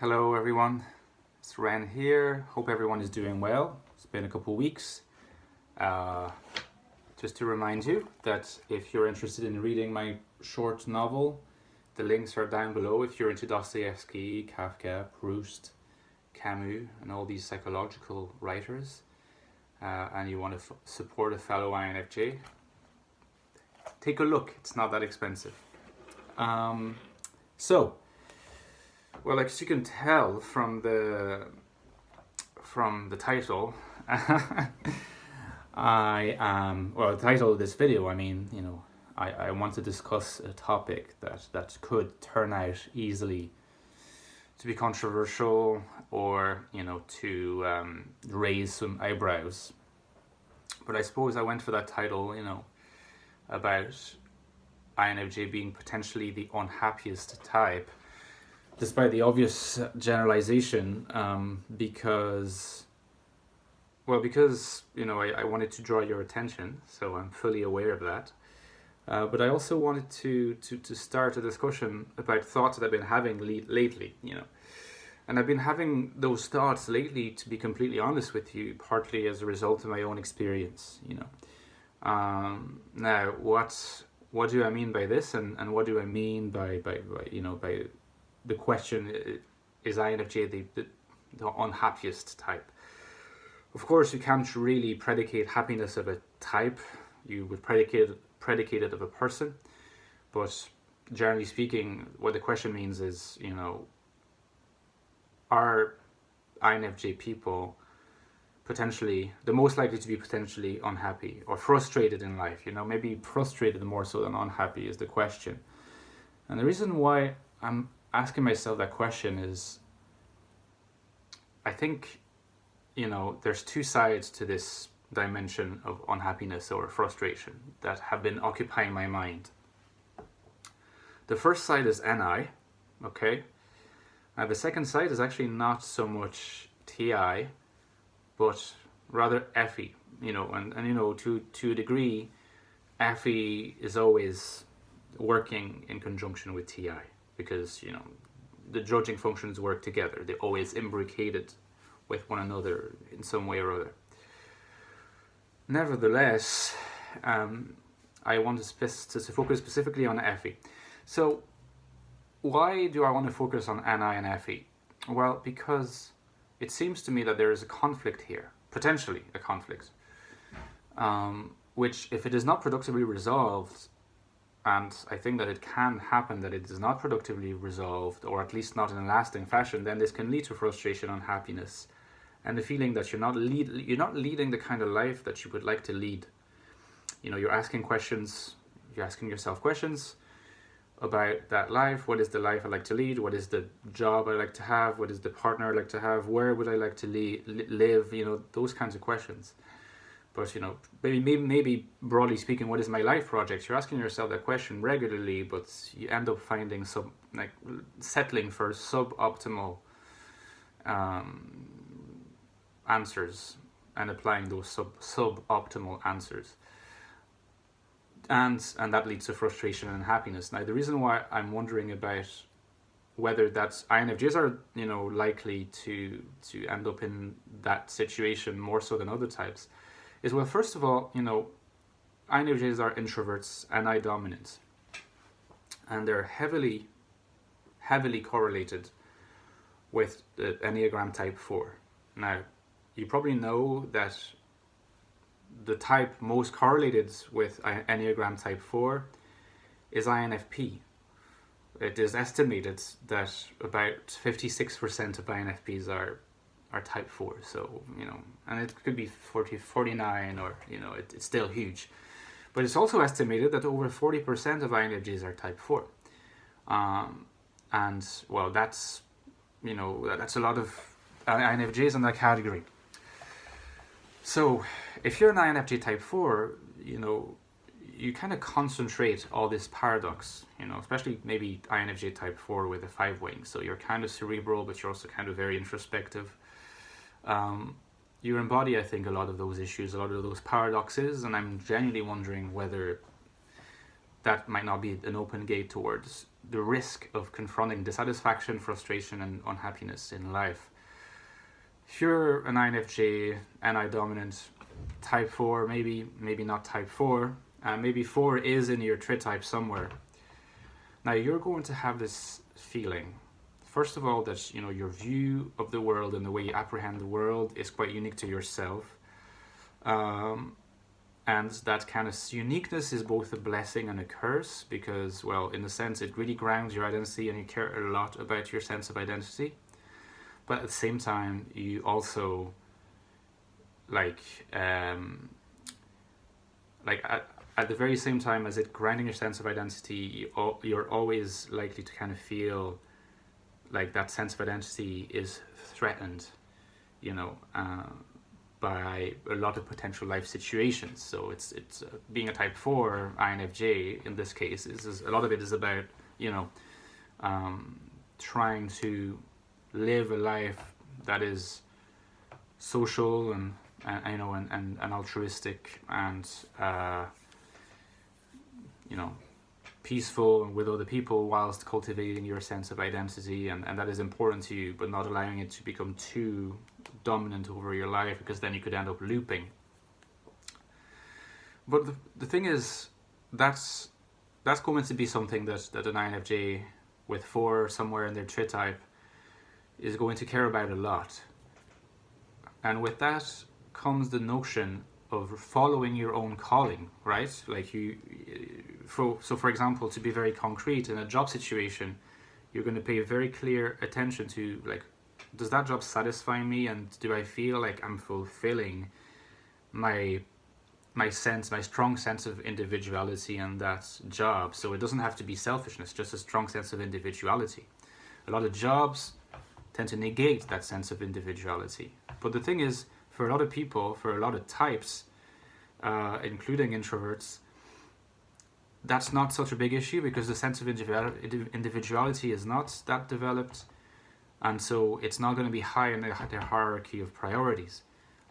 Hello everyone, it's Ren here. Hope everyone is doing well. It's been a couple of weeks. Just to remind you that if you're interested in reading my short novel, the links are down below. If you're into Dostoevsky, Kafka, Proust, Camus and all these psychological writers, and you want to support a fellow INFJ, take a look. It's not that expensive. Well, as you can tell from the title, the title of this video, I want to discuss a topic that could turn out easily to be controversial or, to raise some eyebrows. But I suppose I went for that title, about INFJ being potentially the unhappiest type, despite the obvious generalization, because I wanted to draw your attention, so I'm fully aware of that. But I also wanted to start a discussion about thoughts that I've been having lately, And I've been having those thoughts lately, to be completely honest with you, partly as a result of my own experience, Now, what do I mean by this, and what do I mean by the question, is INFJ the unhappiest type? Of course, you can't really predicate happiness of a type. You would predicate it of a person. But generally speaking, what the question means is, are INFJ people potentially the most likely to be potentially unhappy or frustrated in life? Maybe frustrated more so than unhappy is the question. And the reason why I'm asking myself that question is, I think, there's two sides to this dimension of unhappiness or frustration that have been occupying my mind. The first side is NI, okay? And the second side is actually not so much TI, but rather FE, and to a degree, FE is always working in conjunction with TI. Because, the judging functions work together. They're always imbricated with one another in some way or other. Nevertheless, I want to focus specifically on FE. So, why do I want to focus on NI and FE? Well, because it seems to me that there is a conflict here, potentially a conflict, which, if it is not productively resolved, and I think that it can happen that it is not productively resolved, or at least not in a lasting fashion, then this can lead to frustration, unhappiness, and the feeling that you're not leading the kind of life that you would like to lead. You're asking yourself questions about that life. What is the life I like to lead? What is the job I like to have? What is the partner I like to have? Where would I like to live? Those kinds of questions. But, maybe broadly speaking, what is my life project? You're asking yourself that question regularly, but you end up finding settling for suboptimal answers and applying those suboptimal answers. And that leads to frustration and unhappiness. Now, the reason why I'm wondering about whether that's INFJs are, likely to end up in that situation more so than other types, is, well, first of all, INFJs are introverts and NI dominant, and they're heavily correlated with the Enneagram Type 4. Now, you probably know that the type most correlated with Enneagram Type 4 is INFP. It is estimated that about 56% of INFPs are Type 4, so, and it could be 49, or, it's still huge. But it's also estimated that over 40% of INFJs are Type 4. And, well, that's a lot of INFJs in that category. So, if you're an INFJ Type 4, you kind of concentrate all this paradox, especially maybe INFJ Type 4 with a 5 wing. So you're kind of cerebral, but you're also kind of very introspective. You embody, I think, a lot of those issues, a lot of those paradoxes, and I'm genuinely wondering whether that might not be an open gate towards the risk of confronting dissatisfaction, frustration, and unhappiness in life. If you're an INFJ, NI dominant, type 4, maybe not type 4, maybe 4 is in your trait type somewhere. Now you're going to have this feeling, first of all, that your view of the world and the way you apprehend the world is quite unique to yourself. And that kind of uniqueness is both a blessing and a curse, because, well, in a sense, it really grounds your identity and you care a lot about your sense of identity. But at the same time, you also, at the very same time as it grounding your sense of identity, you're always likely to kind of feel like that sense of identity is threatened, by a lot of potential life situations. So it's being a type 4 INFJ in this case is a lot of it is about trying to live a life that is social and altruistic and peaceful with other people, whilst cultivating your sense of identity, and that is important to you, but not allowing it to become too dominant over your life, because then you could end up looping. But the thing is, that's going to be something that an INFJ with 4 somewhere in their trait type is going to care about a lot. And with that comes the notion of following your own calling, right? For example, to be very concrete, in a job situation, you're going to pay very clear attention to, does that job satisfy me, and do I feel like I'm fulfilling my strong sense of individuality in that job? So it doesn't have to be selfishness, just a strong sense of individuality. A lot of jobs tend to negate that sense of individuality. But the thing is, for a lot of people, for a lot of types, including introverts, that's not such a big issue, because the sense of individuality is not that developed, and so it's not going to be high in their hierarchy of priorities,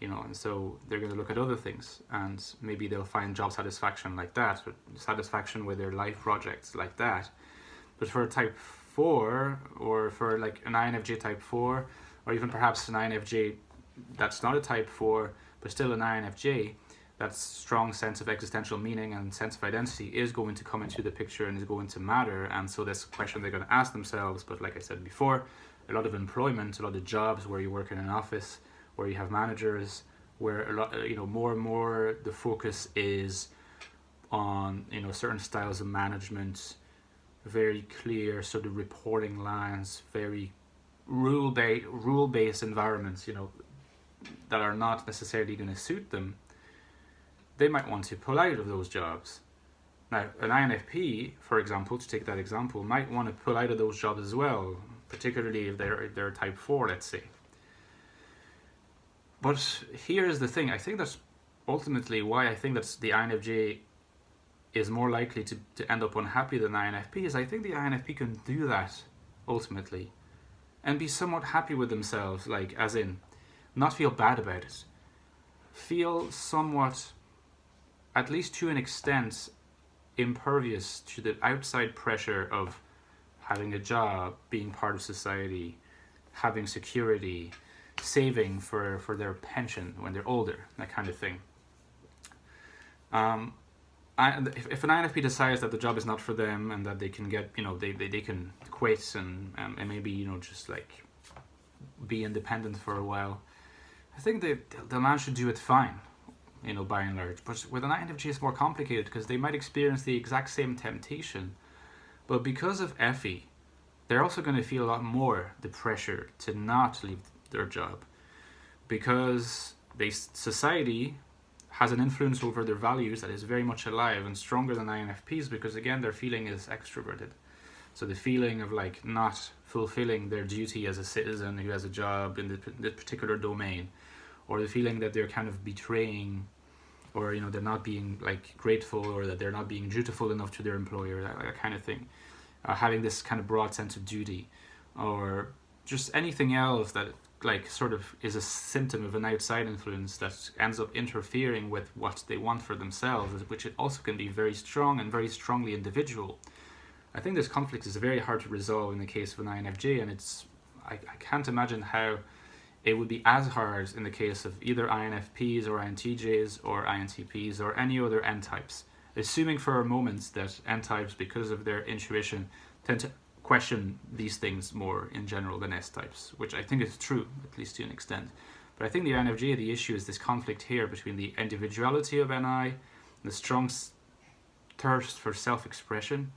and so they're going to look at other things, and maybe they'll find job satisfaction like that, or satisfaction with their life projects like that. But for a type 4, or for an INFJ type 4, or even perhaps an INFJ that's not a type 4 but still an INFJ, that strong sense of existential meaning and sense of identity is going to come into the picture and is going to matter. And so that's a question they're going to ask themselves. But like I said before, a lot of employment, a lot of jobs where you work in an office, where you have managers, where a lot, more and more the focus is on, certain styles of management, very clear sort of reporting lines, very rule-based environments, that are not necessarily going to suit them. They might want to pull out of those jobs. Now, an INFP, for example, to take that example, might want to pull out of those jobs as well, particularly if they're type 4, let's say. But here's the thing. I think that's ultimately why I think that the INFJ is more likely to end up unhappy than INFP, is I think the INFP can do that, ultimately, and be somewhat happy with themselves, as in, not feel bad about it. Feel somewhat, at least to an extent, impervious to the outside pressure of having a job, being part of society, having security, saving for their pension when they're older, that kind of thing. If an INFP decides that the job is not for them and that they can get, they can quit and maybe, just be independent for a while, I think the man should do it fine, by and large. But with an INFJ, it's more complicated, because they might experience the exact same temptation, but because of FE, they're also going to feel a lot more the pressure to not leave their job, because society has an influence over their values that is very much alive and stronger than INFPs, because again, their feeling is extroverted. So the feeling of not fulfilling their duty as a citizen who has a job in the particular domain, or the feeling that they're kind of betraying, or they're not being grateful, or that they're not being dutiful enough to their employer, that kind of thing. Having this kind of broad sense of duty, or just anything else that like sort of is a symptom of an outside influence that ends up interfering with what they want for themselves, which it also can be very strong and very strongly individual. I think this conflict is very hard to resolve in the case of an INFJ, and I can't imagine how it would be as hard in the case of either INFPs or INTJs or INTPs or any other N-types, assuming for a moment that N-types, because of their intuition, tend to question these things more in general than S-types, which I think is true, at least to an extent. But I think the INFJ, the issue is this conflict here between the individuality of NI, the strong thirst for self-expression,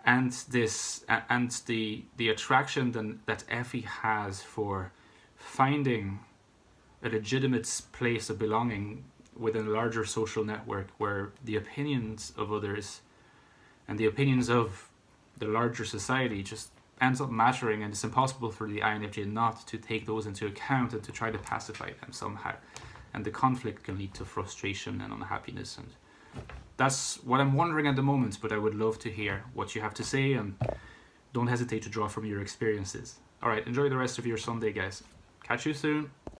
and the attraction that Effie has for finding a legitimate place of belonging within a larger social network where the opinions of others and the opinions of the larger society just ends up mattering, and it's impossible for the INFJ not to take those into account and to try to pacify them somehow. And the conflict can lead to frustration and unhappiness, and that's what I'm wondering at the moment, but I would love to hear what you have to say, and don't hesitate to draw from your experiences. Alright, enjoy the rest of your Sunday, guys. Catch you soon.